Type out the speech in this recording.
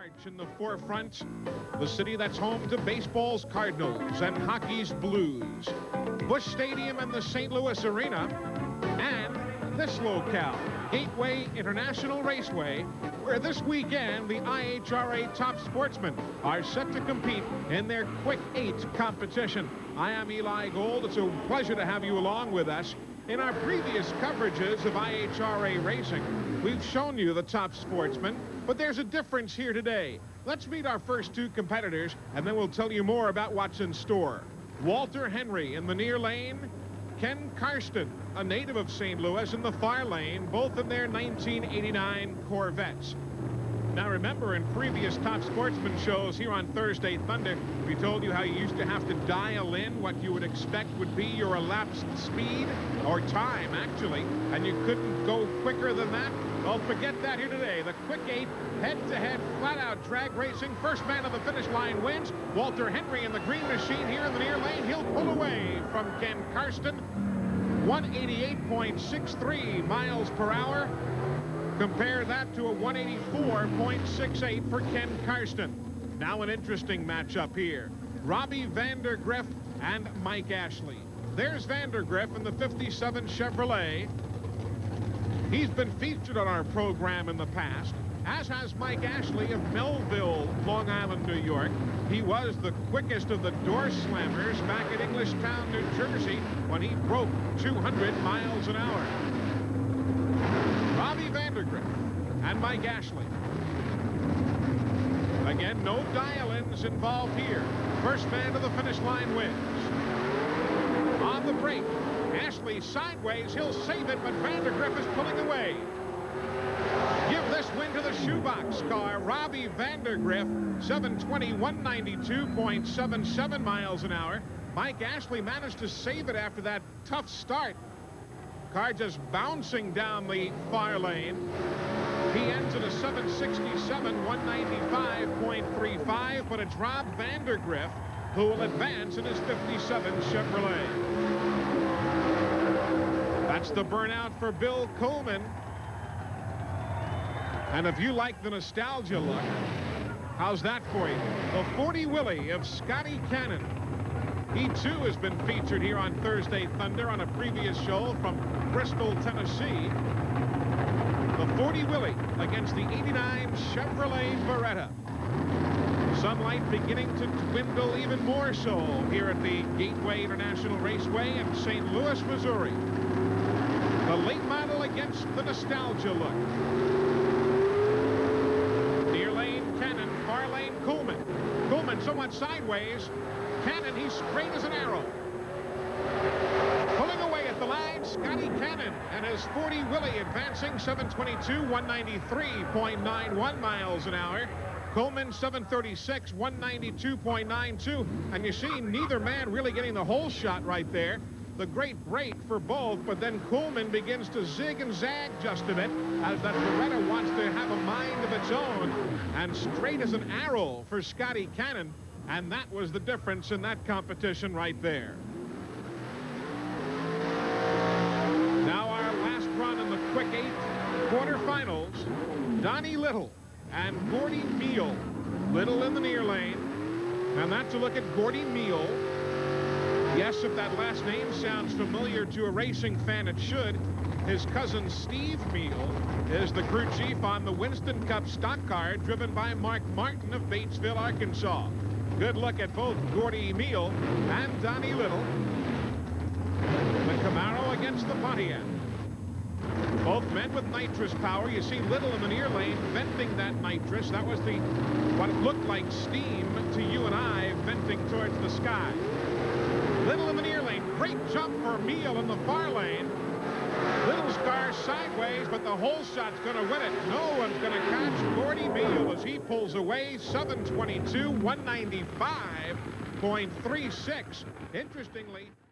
March in the forefront, the city that's home to baseball's Cardinals and hockey's Blues, Busch Stadium and the St. Louis Arena, and this locale, Gateway International Raceway, where this weekend the IHRA top sportsmen are set to compete in their Quick-8 competition. I am Eli Gold. It's a pleasure to have you along with us. In our previous coverages of IHRA racing, we've shown you the top sportsmen, but there's a difference here today. Let's meet our first two competitors, and then we'll tell you more about what's in store. Walter Henry in the near lane, Ken Karsten, a native of St. Louis, in the far lane, both in their 1989 Corvettes. Now remember, in previous top sportsman shows here on Thursday Thunder, we told you how you used to have to dial in what you would expect would be your elapsed speed, or time actually, and you couldn't go quicker than that. Well, forget that here today. The Quick-8 head-to-head flat-out drag racing. First man to the finish line wins. Walter Henry in the green machine here in the near lane. He'll pull away from Ken Karsten. 188.63 miles per hour. Compare that to a 184.68 for Ken Karsten. Now an interesting matchup here. Robbie Vandergriff and Mike Ashley. There's Vandergriff in the 57 Chevrolet. He's been featured on our program in the past, as has Mike Ashley of Melville, Long Island, New York. He was the quickest of the door slammers back at Englishtown, New Jersey, when he broke 200 miles an hour. Robbie Vandergriff and Mike Ashley. Again, no dial-ins involved here. First man to the finish line wins. On the break, Ashley sideways. He'll save it, but Vandergriff is pulling away. Give this win to the shoebox car, Robbie Vandergriff, 720, 192.77 miles an hour. Mike Ashley managed to save it after that tough start. Car just bouncing down the far lane. He ends at a 767, 195.35, but it's Rob Vandergriff who will advance in his 57 Chevrolet. That's the burnout for Bill Coleman. And if you like the nostalgia look, how's that for you? The 40 Willie of Scotty Cannon. He too has been featured here on Thursday Thunder on a previous show from Bristol, Tennessee. The 40 Willie against the 89 Chevrolet Beretta. Sunlight beginning to dwindle even more so here at the Gateway International Raceway in St. Louis, Missouri. The late model against the nostalgia look. Near lane, Cannon. Far lane, Coleman. Coleman somewhat sideways. Cannon, he's straight as an arrow. Pulling away at the line, Scotty Cannon and his 40 Willie advancing 722, 193.91 miles an hour. Coleman 736, 192.92. And you see neither man really getting the whole shot right there. The great break for both, but then Coleman begins to zig and zag just a bit as that Beretta wants to have a mind of its own. And straight as an arrow for Scotty Cannon. And that was the difference in that competition right there. Now our last run in the Quick-8 quarterfinals. Donnie Little and Gordy Meal. Little in the near lane. And that's a look at Gordy Meal. Yes, if that last name sounds familiar to a racing fan, it should. His cousin Steve Meal is the crew chief on the Winston Cup stock car driven by Mark Martin of Batesville, Arkansas. Good look at both Gordy Meal and Donnie Little. The Camaro against the Pontiac. Both men with nitrous power. You see Little in the near lane venting that nitrous. That was what it looked like steam to you and I venting towards the sky. Little in the near lane. Great jump for Meal in the far lane. Little's car sideways, but the whole shot's going to win it. No one's going to catch Gordy Meal as he pulls away 722, 195.36. Interestingly,